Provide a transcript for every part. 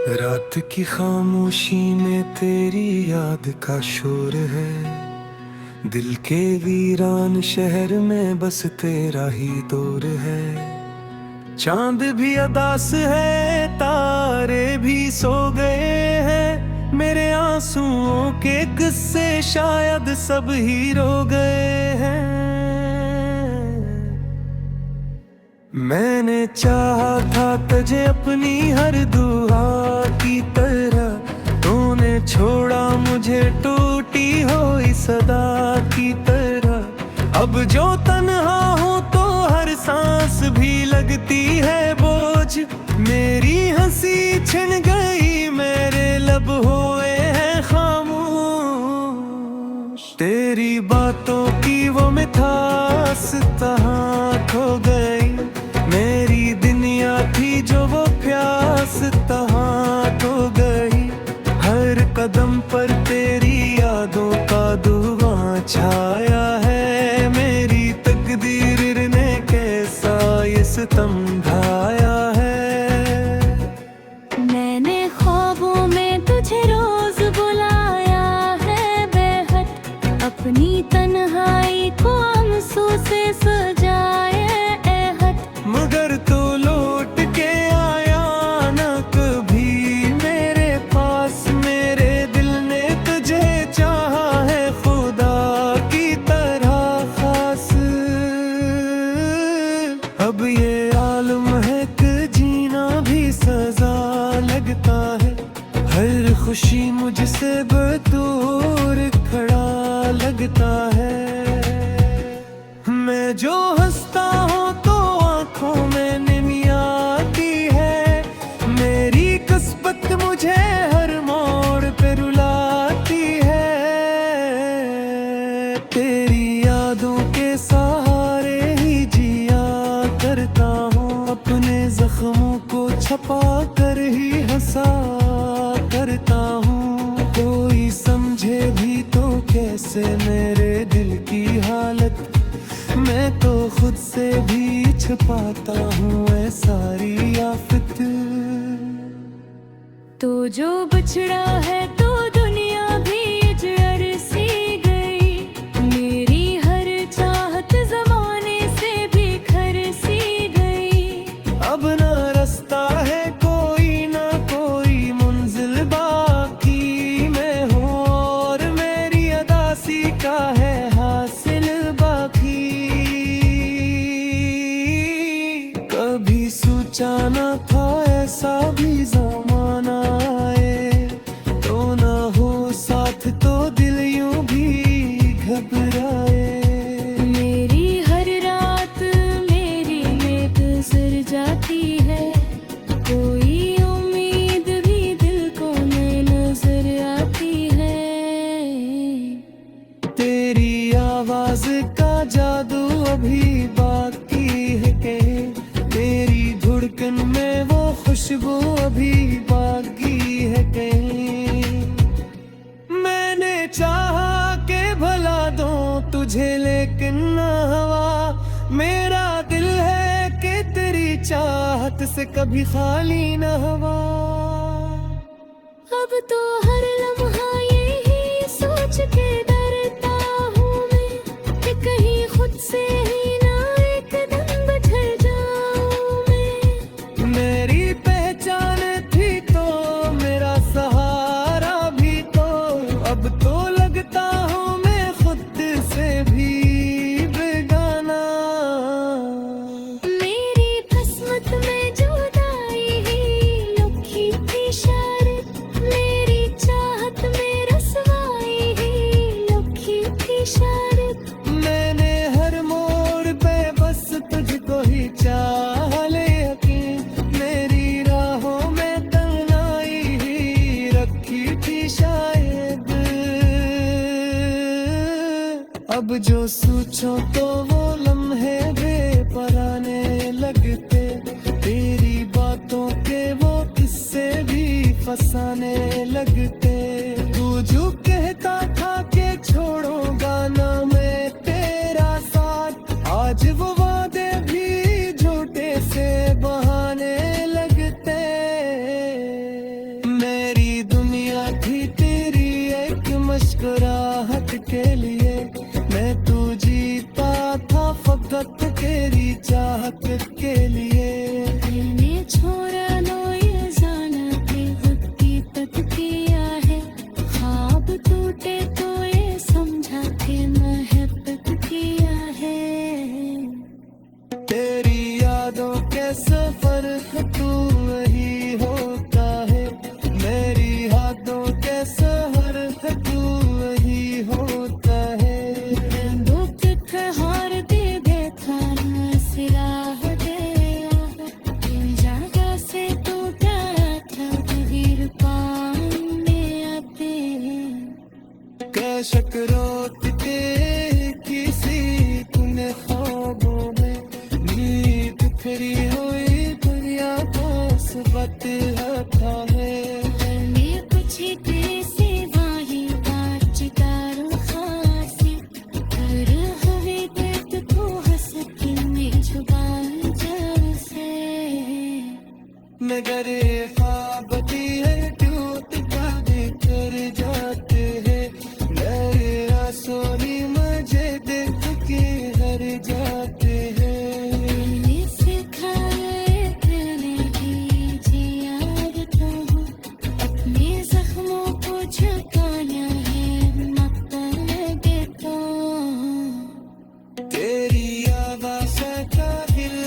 रात की खामोशी में तेरी याद का शोर है। दिल के वीरान शहर में बस तेरा ही दौर है। चांद भी अदास है, तारे भी सो गए हैं। मेरे आंसुओं के किस्से शायद सब ही रो गए हैं। मैंने चाहा था तुझे अपनी हर दुआ की तरह, तूने छोड़ा मुझे टूटी हुई सदा की तरह। अब जो तन्हा हूँ तो हर सांस भी लगती है बोझ। मेरी हंसी छिन गई, मेरे लब हुए हैं खामोश। तेरी बातों की वो मिठास तहाँ खो गई। मेरी दुनिया थी जो वो प्यास तहाँ खो गई। हर कदम पर तेरी यादों का धुआं छाया है। मेरी तकदीर ने कैसा ये सितम ढाया है। मैंने ख्वाबों में तुझे रोज बुलाया है बेहद, अपनी तन्हाई को आंसू से सजाया ऐहद। मगर तू लौट के आया न कभी मेरे पास। मेरे दिल ने तुझे चाहा है खुदा की तरह खास। अब ये आलम है कि जीना भी सजा लगता है। हर खुशी मुझसे दूर खड़ा लगता है। मैं जो हंसता हूँ तो आंखों में निमी आती है। मेरी किस्मत मुझे हर मोड़ पे रुलाती है। तेरी यादों के सहारे ही जिया करता हूँ। अपने जख्मों को छपा कर ही हंसा करता हूँ। कोई समझे भी तो कैसे मेरे दिल की हालत। मैं तो खुद से भी छुपाता हूँ ऐ सारी आफत। तो जो बछड़ा है तो दुनिया भी अजर सी गई। मेरी हर चाहत जमाने से बिखर सी गई। अब ना रास्ता है कोई ना कोई मंजिल बाकी। मैं हूँ और मेरी अदासी का है हासिल बाकी। कभी सोचा न था ऐसा भी जमाना आए। तो ना हो साथ तो दिल यूं भी घबराए। मेरी हर रात मेरी में गुजर जाती है। कोई उम्मीद भी दिल को न नजर आती है। तेरी आवाज का जादू अभी बाकी है के। तेरी धड़कन में वो खुशबू अभी बाकी है कहीं। मैंने चाहा के भला दो तुझे लेकिन ना हवा। मेरा दिल है कि तेरी चाहत से कभी खाली ना हवा। अब तो हर लम्हा यही सोच के डरता हूँ मैं कि कहीं खुद से ही ना एक दिन बिछड़ जाऊँ मैं। मेरी पहचान थी तो मेरा सहारा भी तो। अब तो लगता हूँ मैं खुद से भी बेगाना। मेरी किस्मत में जुदाई ही लिखी थी शर्त। मेरी चाहत में रसवाई ही लिखी थी शर्त। मैंने हर मोड़ पे बस तुझको ही चाह ले यकीन। मेरी राहों में तन्हाई ही रखी थी शायद। अब जो सोचो तो वो लम्हे बेपराने लगते। तेरी बातों के वो किस्से भी फसाने लगते। तू जो कहता था कि छोड़ूंगा ना मैं तेरा साथ, आज वो वादे भी झूठे से बहाने लगते। बेशक रोकते किसी तूने ख्वाबों में नींद फिरी हुई दुनिया को सबक आता है मैं कुछ कैसे वाही बातचीतारों खासी कर हवे दर्द को हंसती में छुपा जैसे मगर ख्वाब की है टूट बातें कर जाते हैं नए आंसू मुझे देख के हर जाते हैं मैंने सिखाए करने की याद तो हूँ अपने जख्मों को छुपाना है मत लगे तो तेरी आवाज़ का दिल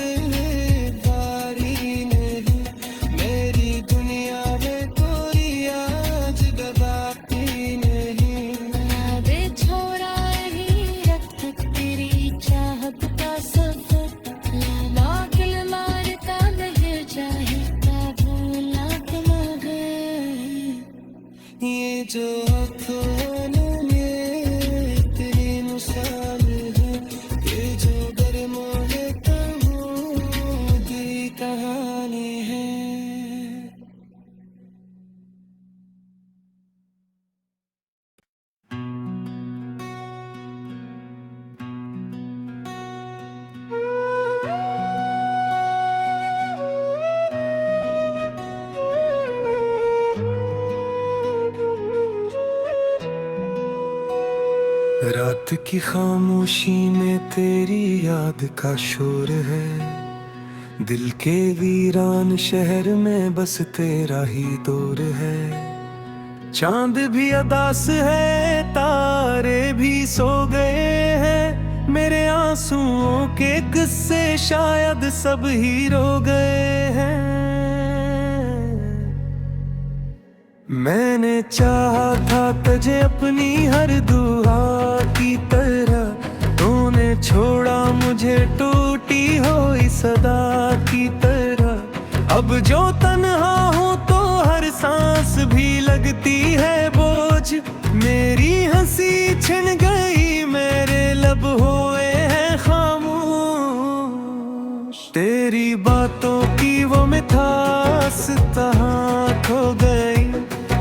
भारी नहीं मेरी दुनिया में कोई आज दबाती नहीं यादें छोड़ा ही रख तक तेरी चाहत का सफर लाला दिल मारता नहीं चाहता भूला के मगर ये जो अखबारों में तेरी मिसाल है ये जो गर्मों है कहूँ की कहानी है रात की खामोशी में तेरी याद का शोर है दिल के वीरान शहर में बस तेरा ही दौर है चांद भी अदास है तारे भी सो गए हैं मेरे आंसुओं के किस्से शायद सब ही रो गए हैं मैंने चाहा था तुझे अपनी हर दुआ की तरह तूने छोड़ा मुझे टूटी हुई सदा की तरह अब जो तन्हा हूँ तो हर सांस भी लगती है बोझ मेरी हंसी छिन गई मेरे लब हुए हैं खामोश तेरी बातों की वो मिठास तहाँ खो गई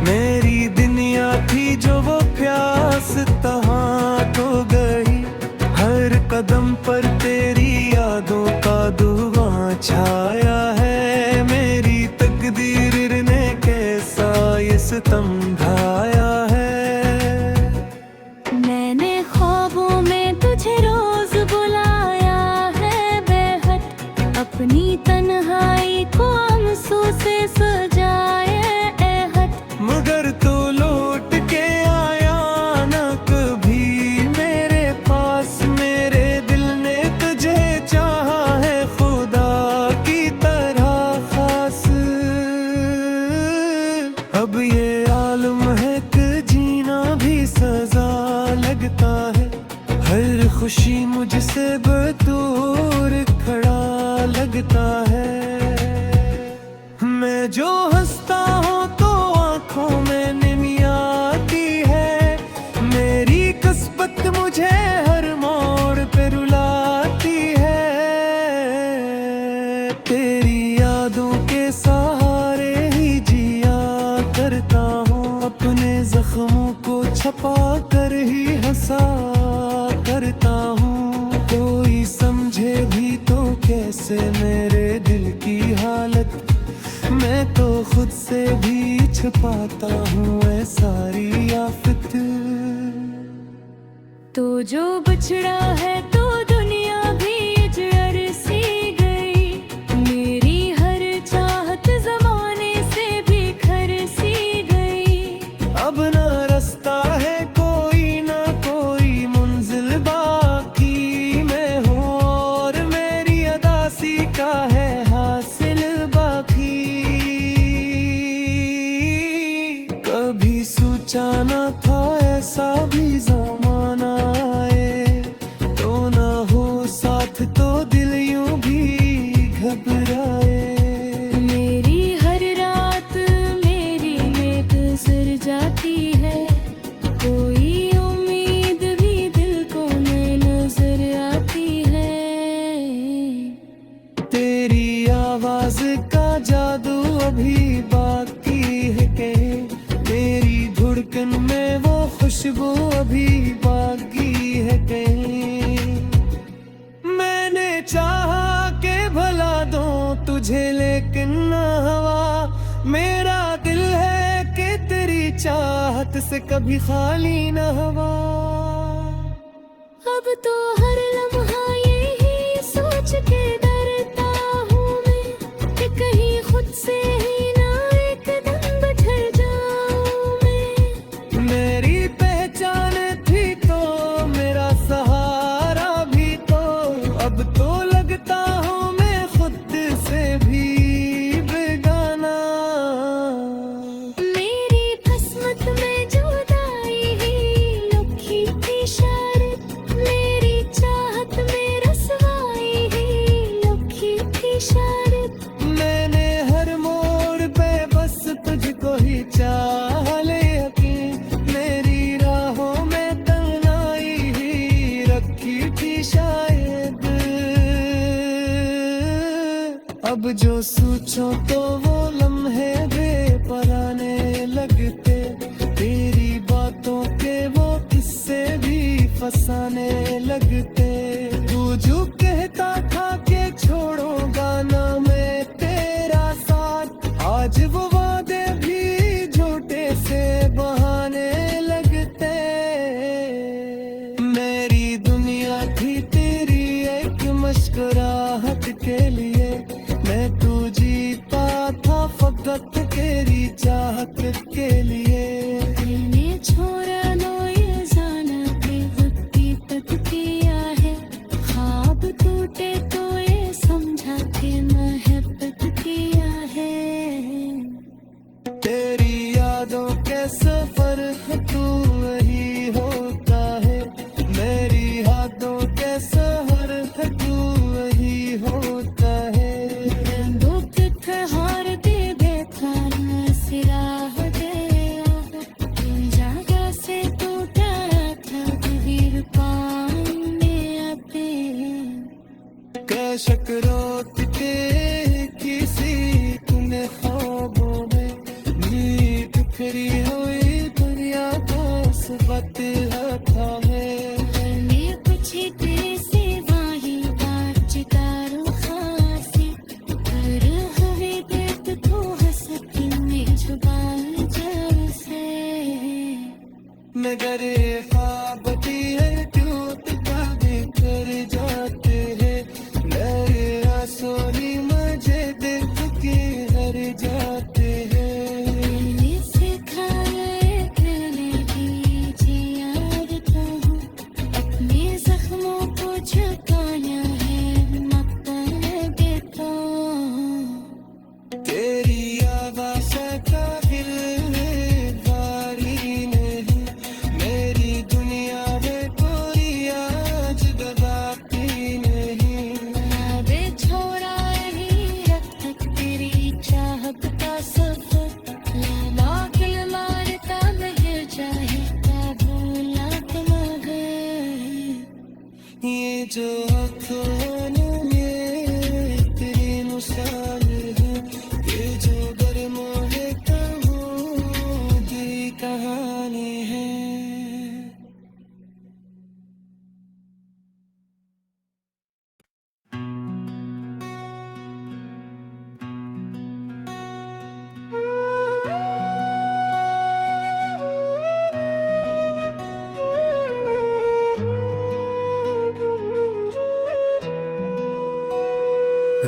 मेरी दुनिया थी जो वो प्यास तहाँ खो गई हर कदम पर तेरी यादों का धुआं छाया है मेरी तकदीर ने कैसा ये सितम ढाया है मैंने ख्वाबों में तुझे रोज बुलाया है बेहद अपनी तन्हाई को आंसू से सजाए मगर तो लौट के आया ना कभी मेरे पास मेरे दिल ने तुझे चाहा है खुदा की तरह खास अब ये आलम है कि जीना भी सजा लगता है हर खुशी मुझसे दूर खड़ा लगता है मैं जो हंसता हूँ तो आँखों में नमी आती है मेरी किस्मत मुझे हर मोड़ पे रुलाती है तेरी यादों के सहारे ही जिया करता हूँ अपने जख्मों को छपा कर ही हंसा करता हूँ कोई समझे भी तो कैसे मेरे दिल की हालत मैं तो खुद से भी छुपाता हूँ ऐ सारी आफत तो जो बिछड़ा है तो दुनिया भी इजर सी गई मेरी हर चाहत जमाने से बिखर सी गई अब ना रास्ता है कोई ना कोई मंजिल बाकी मैं हूँ और मेरी अदासी का है हासिल बाकी कभी सोचा ना था ऐसा भी जमाना आए तो अभी बाकी है कहीं, मेरी धड़कन में वो खुशबू अभी बाकी है कहीं। मैंने चाहा के भला दूं तुझे लेकिन ना हवा, मेरा दिल है कि तेरी चाहत से कभी खाली ना हवा। अब तो हर लम्हा यही सोच के डरता हूँ मैं कि कहीं खुद से ही ना एक दिन बिछड़ जाऊँ मैं। मेरी पहचान थी तो मेरा सहारा भी तो, अब तो लगता हूँ मैं खुद से भी बेगाना। मेरी किस्मत में जुदाई ही लिखी थी शायद, मेरी चाहत में रसवाई ही लिखी थी शायद। मैंने हर मोड़ पे बस तुझको ही चाह ले यकीन, मेरी राहों में तन्हाई ही रखी थी शायद। अब जो सोचो तो वो लम्हे बेपराने लगते, तेरी बातों के वो किस्से भी फसाने लगते। तू जो कहता था कि छोड़ूंगा ना मैं तेरा साथ, आज वो वादे भी झूठे से बहाने लगते। मेरी दुनिया थी तेरी एक मुस्कुराहट के लिए, मैं तू जीता था फकत तेरी चाहत के लिए। मैंने छोड़ा लो ये जाना कि वक्ती तक किया है, ख्वाब टूटे तो ये समझा कि मोहब्बत किया है। तेरी यादों के सफर तू वही होता है, मेरी यादों के सहर तू वही होता है। दुख हार दे देखा न सिराह गया, जगह से टूटा था वीर पाने आते। कैशक रोत के किसी तूने ख्वाबों में, नींद बिखरी हुई दुनिया को सबक था मैं। ये कुछ ही तेरे सिवा ही बात चितारो खासी, पर हवे देख तो हंसती में जुबान जैसे। मगर ख्वाबती है टूट के कर जाते हैं, मेरे आंसू मुझे देख के हर जाते हैं। मैंने सिखाया एक लीजिए याद तो हूँ, अपने जख्मों को छुपाना है मक्तल देता हूँ। तेरी आवाज़ का दिल बारी नहीं, मेरी दुनिया में कोई आज बाकी नहीं। बे छोड़ा ही रब तक तेरी चाहत का सफर, लाख मारता बह जाए भूला मगर। ये जो आँखों में तेरी मुस्कान है, ये जो गर्मों में कहूँ की कहानी है।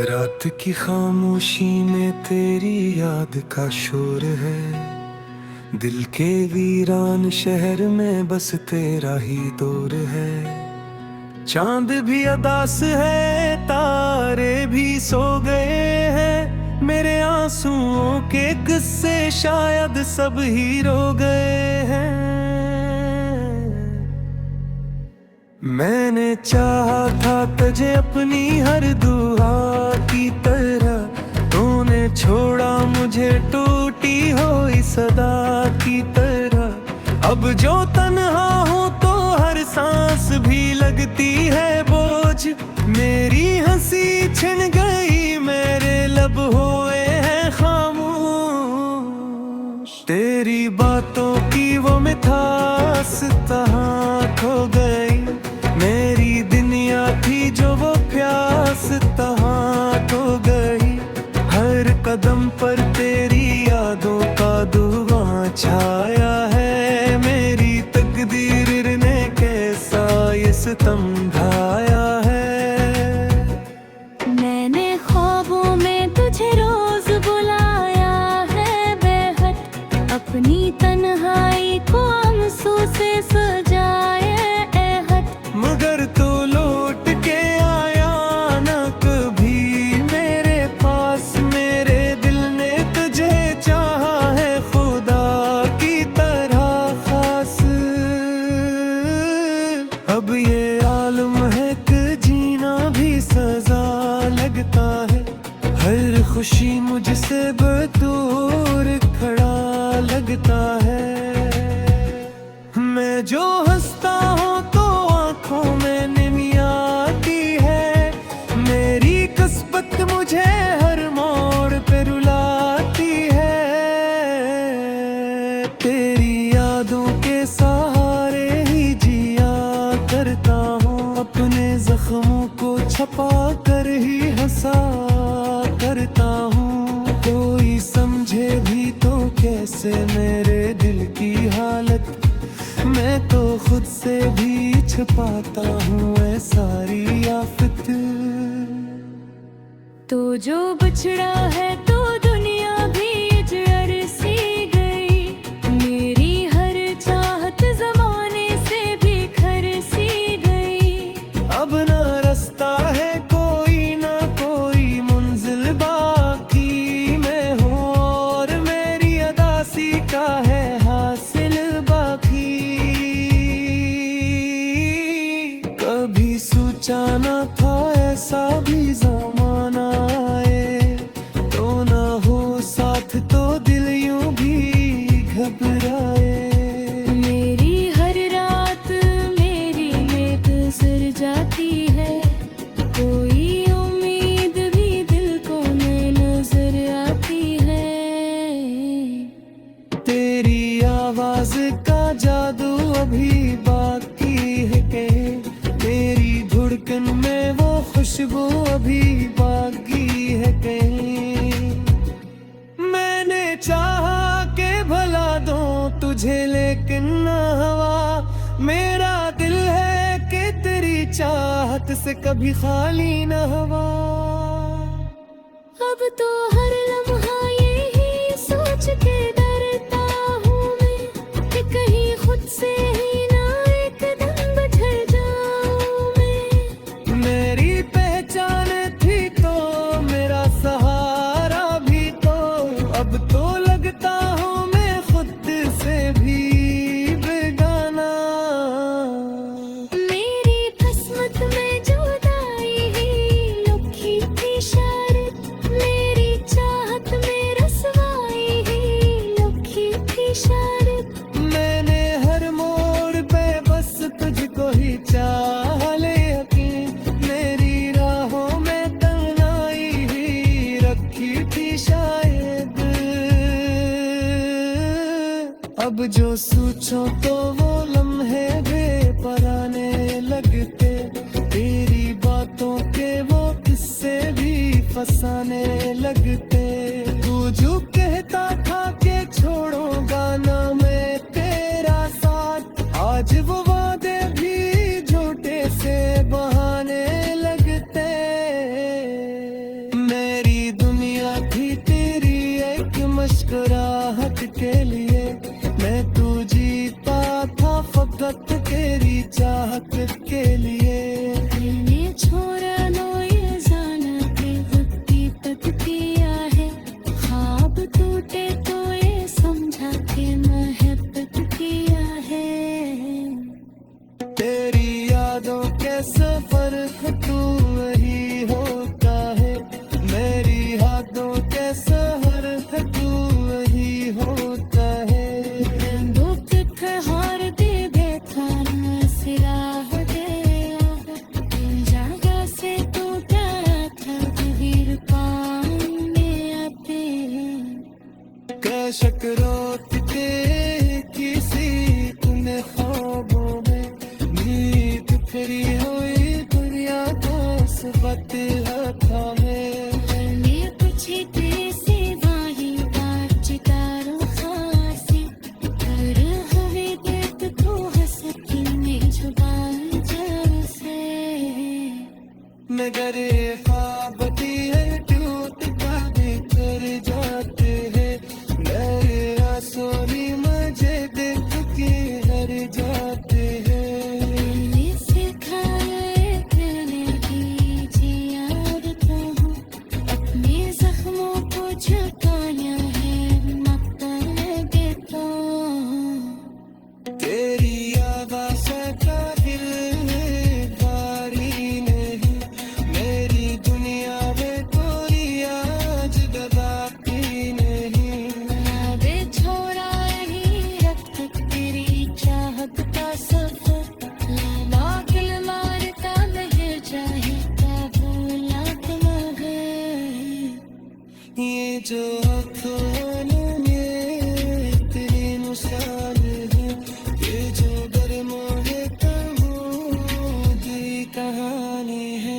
रात की खामोशी में तेरी याद का शोर है, दिल के वीरान शहर में बस तेरा ही दौर है। चांद भी अदास है, तारे भी सो गए हैं, मेरे आंसुओं के किस्से शायद सब ही रो गए हैं। मैंने चाहा था तुझे अपनी हर दुआ की तरह, तूने छोड़ा मुझे टूटी हुई सदा की तरह। अब जो तन्हा हूँ तो हर सांस भी लगती है बोझ, मेरी हंसी छिन गई मेरे लब हुए हैं खामोश। तेरी बातों की वो मिठास तहाँ खो गई, मेरी दुनिया थी जो वो प्यास तहाँ खो गई। हर कदम पर तेरी यादों का धुआं छाया है, मेरी तकदीर ने कैसा ये सितम ढाया है। मैंने ख्वाबों में तुझे रोज बुलाया है बेहद, अपनी तन्हाई को आंसू से सजाए ऐहद। मगर तो लौट के आया ना कभी मेरे पास, मेरे दिल ने तुझे चाहा है खुदा की तरह खास। अब ये आलम है कि जीना भी सजा लगता है, हर खुशी मुझसे दूर खड़ा लगता है। मैं जो हंसता हूँ तो आंखों में नमी आती है, मेरी किस्मत मुझे हर मोड़ पे रुलाती है। तेरी यादों के सहारे ही जिया करता हूँ, अपने जख्मों को छपा कर ही हंसा करता हूँ। कोई समझे भी तो कैसे मेरे दिल की हालत, मैं तो खुद से भी छुपाता हूँ ऐ सारी आफत। तो जो बछड़ा है तो दुनिया भी जर सी गई, मेरी हर चाहत जमाने से भी खर सी गई। अब ना रास्ता है कोई ना कोई मंजिल बाकी, मैं हूँ और मेरी अदासी का है हासिल बाकी। कभी सोचा ना था ऐसा भी जमाना आए, तो ना हो साथ तो दिल यूं भी घबराए। मेरी हर रात मेरी में गुजर जाती है, कोई उम्मीद भी दिल को नहीं नजर आती है। तेरी आवाज का जादू अभी बाकी है के, मेरी धड़कन में वो खुशबू अभी बाकी है कहीं। मैंने चाहा के भला दूं तुझे लेकिन ना हवा, मेरा दिल है कि तेरी चाहत से कभी खाली ना हवा। अब तो हर लम्हा यही सोच के डरता हूँ मैं, कि कहीं खुद से ही ना एक दिन बिछड़ जाऊँ मैं। मेरी पहचान थी तो मेरा सहारा भी तो, अब तो लगता हूँ मैं खुद से भी बेगाना। मेरी किस्मत में जुदाई ही लिखी थी शायद, मेरी चाहत में रसवाई ही लिखी थी शायद। मैंने हर मोड़ पे बस तुझको ही चाह ले यकीन, मेरी राहों में तन्हाई ही रखी थी शायद। अब जो सोचो तो वो लम्हे बेपराने लगते, तेरी बातों के वो किस्से भी फसाने लगते। तू जो कहता था कि छोड़ूंगा ना मैं तेरा साथ, आज वो वादे भी झूठे से बहाने लगते। मेरी दुनिया थी तेरी एक मुस्कुराहट के लिए, मैं तू जीता था फकत तेरी चाहत के लिए। मैंने छोड़ा नो ये जाना के वक्ती तक किया है, ख्वाब टूटे तो ये समझा के महबत किया है। तेरी यादों के सफर है तू वही होता है, मेरी यादों के सहर है तू वही होता है। दुख ठहर दे बेथाना सिरा हो गया, जागा कैशक रोकते किसी तूने ख्वाबों में नींद फिरी हुई दुनिया को सबक था में ये पूछे तेसे वाही बात चितारों खासी कर हवे देख तो हसकी में छुपा जैसे मगर ख्वाबती है टूट बातें कर जाते हैं मेरे आंसू मुझे देख के हर जाते हैं मैंने सिखाया कहने की याद तो हूँ अपने जख्मों को छुपाया है मक्ता देता तेरी आवाज़ का दिल भारी नहीं मेरी दुनिया में कोई आज दबाती नहीं यादें छोड़ा नहीं रब तक तेरी चाहत का सफर लाना दिल मारता नहीं चाहे भूला तुम्हें ये जो अखबारों में तेरी मिसाल है ये जो गर्मों है कहों की कहानी है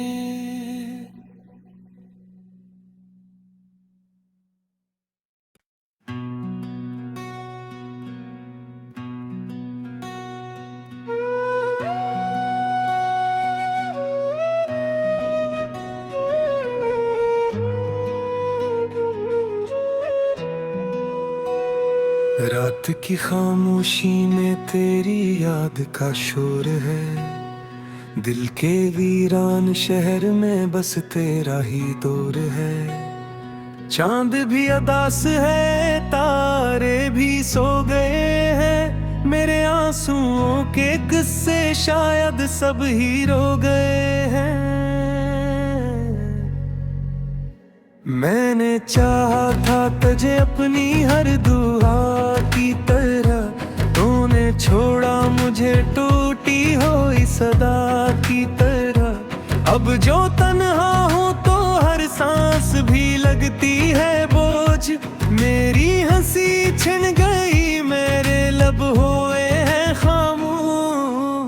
रात की खामोशी में तेरी याद का शोर है दिल के वीरान शहर में बस तेरा ही दौर है चांद भी अदास है तारे भी सो गए हैं मेरे आंसुओं के किस्से शायद सब ही रो गए हैं मैंने चाहा था तुझे अपनी हर दुआ की तरह तूने छोड़ा मुझे टूटी हुई सदा की तरह अब जो तन्हा हूँ तो हर सांस भी लगती है बोझ मेरी हंसी छिन गई मेरे लब हुए हैं खामोश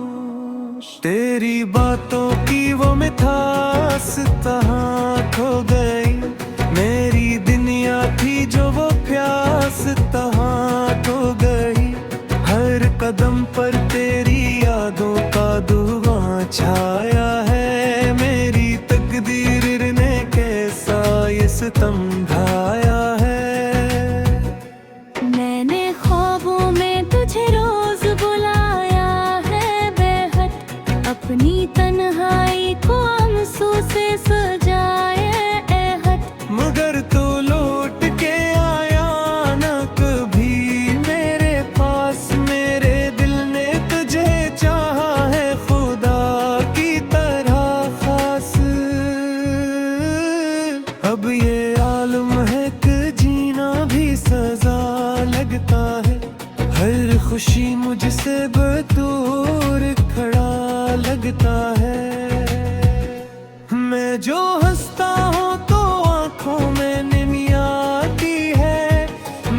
तेरी बातों की वो मिठास कहाँ खो गई मेरी दुनिया थी जो वो प्यास तहाँ खो गई हर कदम पर तेरी यादों का धुआं छाया है मेरी तकदीर ने कैसा ये सितम ढाया है मैंने ख्वाबों में तुझे रोज बुलाया है बेहद अपनी तन्हाई को आंसू से सजाया है हद मगर तो लौट के आया न कभी मेरे पास मेरे दिल ने तुझे चाहा है खुदा की तरह खास अब ये आलम है कि जीना भी सजा लगता है हर खुशी मुझसे दूर खड़ा लगता है मैं जो हंसता हूँ तो आंखों में निमी आती है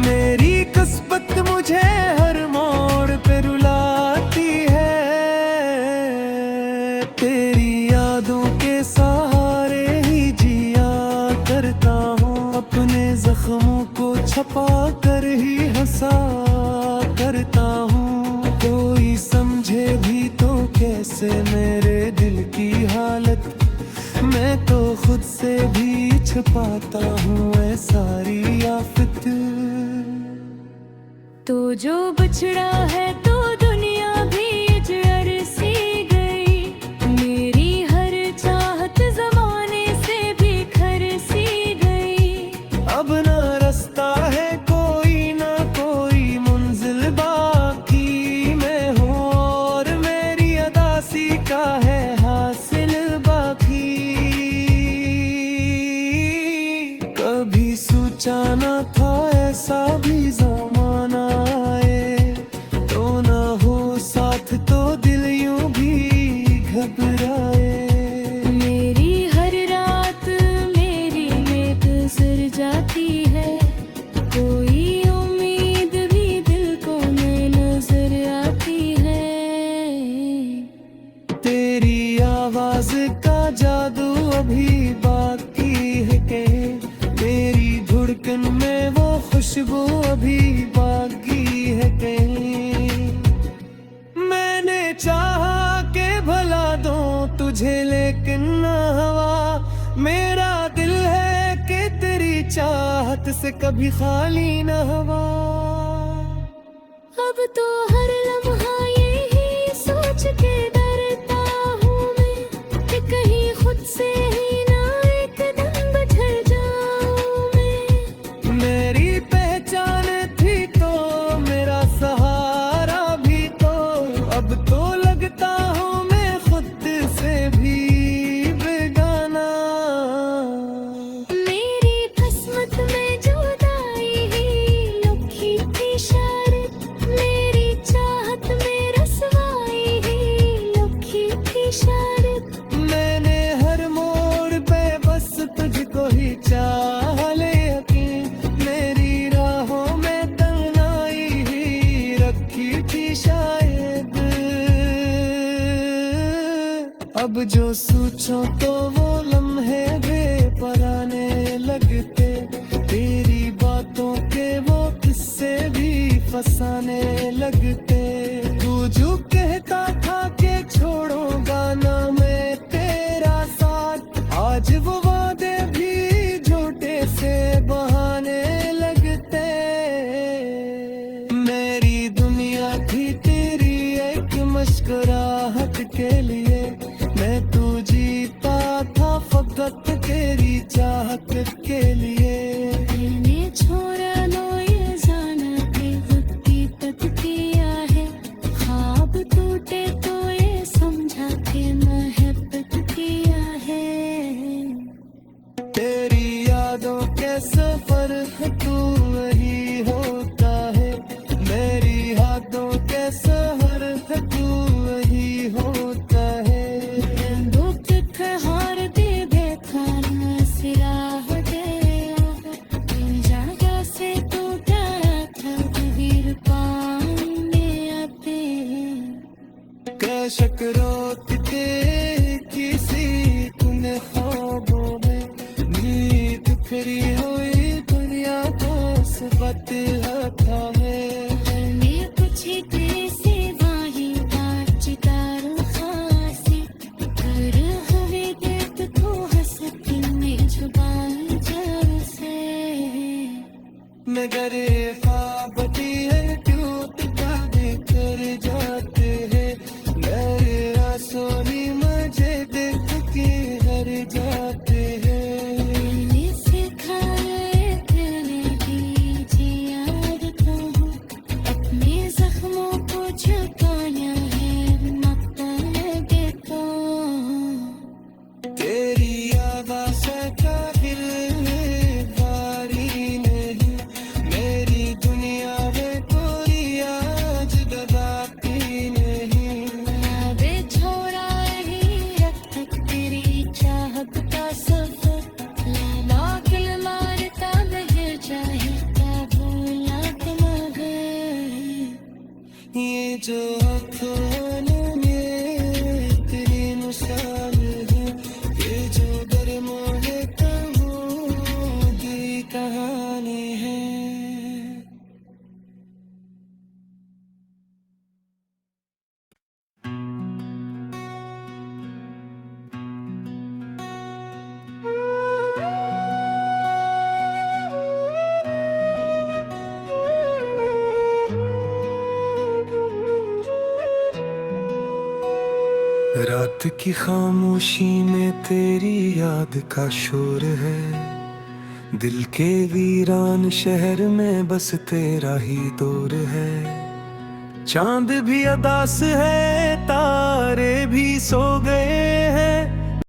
मेरी किस्मत मुझे हर मोड़ पे रुलाती है तेरी यादों के सहारे ही जिया करता हूँ अपने जख्मों को छपा कर ही हंसा करता हूँ कोई समझे भी तो कैसे मेरे दिल की हालत मैं तो खुद से भी छुपाता हूँ ऐ सारी आफत तो जो बछड़ा है तो दुनिया भी जर सी गई मेरी हर चाहत जमाने से बिखर सी गई अब ना रास्ता है कोई ना कोई मंजिल बाकी मैं हूँ और मेरी अदासी का है हासिल बाकी कभी सोचा ना था ऐसा भी जमाना आए तो खुशबू अभी बाकी है कहीं। मैंने चाहा के भला दूं तुझे लेकिन ना हवा, मेरा दिल है कि तेरी चाहत से कभी खाली ना हवा। अब तो हर लम्हा यही सोच के डरता हूँ मैं कि कहीं खुद से ही ना एक दिन बिछड़ जाऊँ मैं। मेरी पहचान थी तो मेरा सहारा भी तो, अब तो लगता हूँ मैं खुद से भी बेगाना। मेरी किस्मत में जुदाई ही लिखी थी शर्त, मेरी चाहत में रसवाई ही लिखी थी शर्त। मैंने हर मोड़ पे बस तुझको ही चाह ले यकीन, मेरी राहों में तन्हाई ही रखी थी शायद। अब जो सोचो तो वो लम्हे बेपराने लगते, तेरी बातों के वो किस्से भी फसाने लगते। तू जो कहता था कि छोड़ूंगा ना मैं तेरा साथ, आज वो वादे भी झूठे से बहाने लगते। मेरी दुनिया थी तेरी एक मुस्कुराहट के लिए, मैं तू जीता था फकत तेरी चाहत के लिए। मैंने छोड़ा लो ये जाना कि हकीकत किया है, ख्वाब टूटे तो ये समझा कि मोहब्बत किया है। तेरी यादों के सफर है तू वही होता है, मेरी यादों के सहर है तू वही होता है। दुख हार दे देखा न सिरा हो गया, जगह से टूटा था कबीर पाने आते। कैशक रोकते किसी तूने ख्वाबों में, नींद फिरी हुई दुनिया को सबक था है। मैं कुछ कैसे वाही बात चितार खासी, कर हवे देख तो हंसती में जुबान जब से। मगर ख्वाबती है टूट जाने कर जाते हैं, मेरे आंसू मुझे देख के हर जाते हैं। मैंने सिखाया तेरे की याद कहूँ, अपने जख्मों को छुपाना है मक्ता लगे तो। तेरी आवाज़ का दिल भारी नहीं, मेरी दुनिया में कोई आज दबाती नहीं। अबे छोड़ा ही रख तक तेरी चाहत का सफर, लैला दिल मारता बह चाहता भूला तुम मगर। ये जो अखबारों में तेरी मिसाल है, ये जो गर्मों है कहूँ की कहानी है। रात की खामोशी में तेरी याद का शोर है, दिल के वीरान शहर में बस तेरा ही दौर है। चांद भी अदास है, तारे भी सो गए,